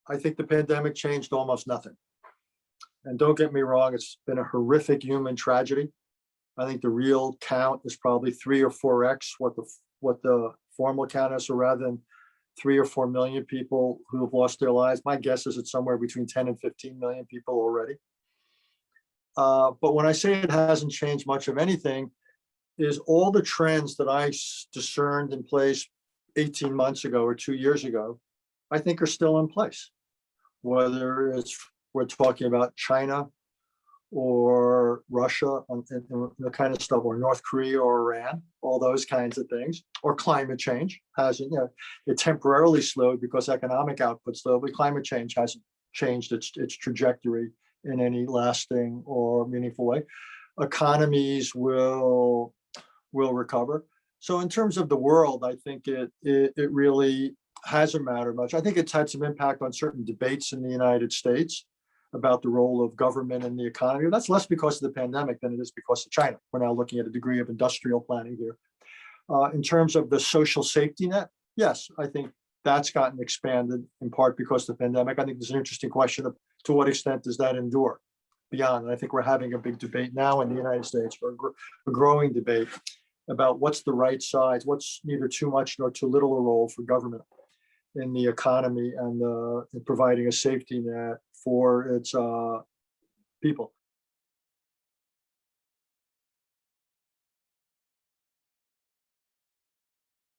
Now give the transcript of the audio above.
I think the pandemic changed almost nothing. And don't get me wrong, it's been a horrific human tragedy. I think the real count is probably 3 or 4x what the formal count is, so rather than 3 or 4 million people who have lost their lives, my guess is it's somewhere between 10 and 15 million people already. But when I say it hasn't changed much of anything, is all the trends that I discerned in place 18 months ago or 2 years ago, I think are still in place. Whether it's we're talking about China or Russia and the kind of stuff, or North Korea or Iran, all those kinds of things, or climate change hasn't, it temporarily slowed because economic output slowed, but climate change hasn't changed its trajectory in any lasting or meaningful way. Economies will recover. So in terms of the world, I think it really hasn't mattered much. I think it's had some impact on certain debates in the United States about the role of government in the economy. That's less because of the pandemic than it is because of China. We're now looking at a degree of industrial planning here. In terms of the social safety net, yes, I think that's gotten expanded in part because of the pandemic. I think there's an interesting question of to what extent does that endure beyond. And I think we're having a big debate now in the United States, or a growing debate about what's the right size, what's neither too much nor too little a role for government in the economy and in providing a safety net for its people.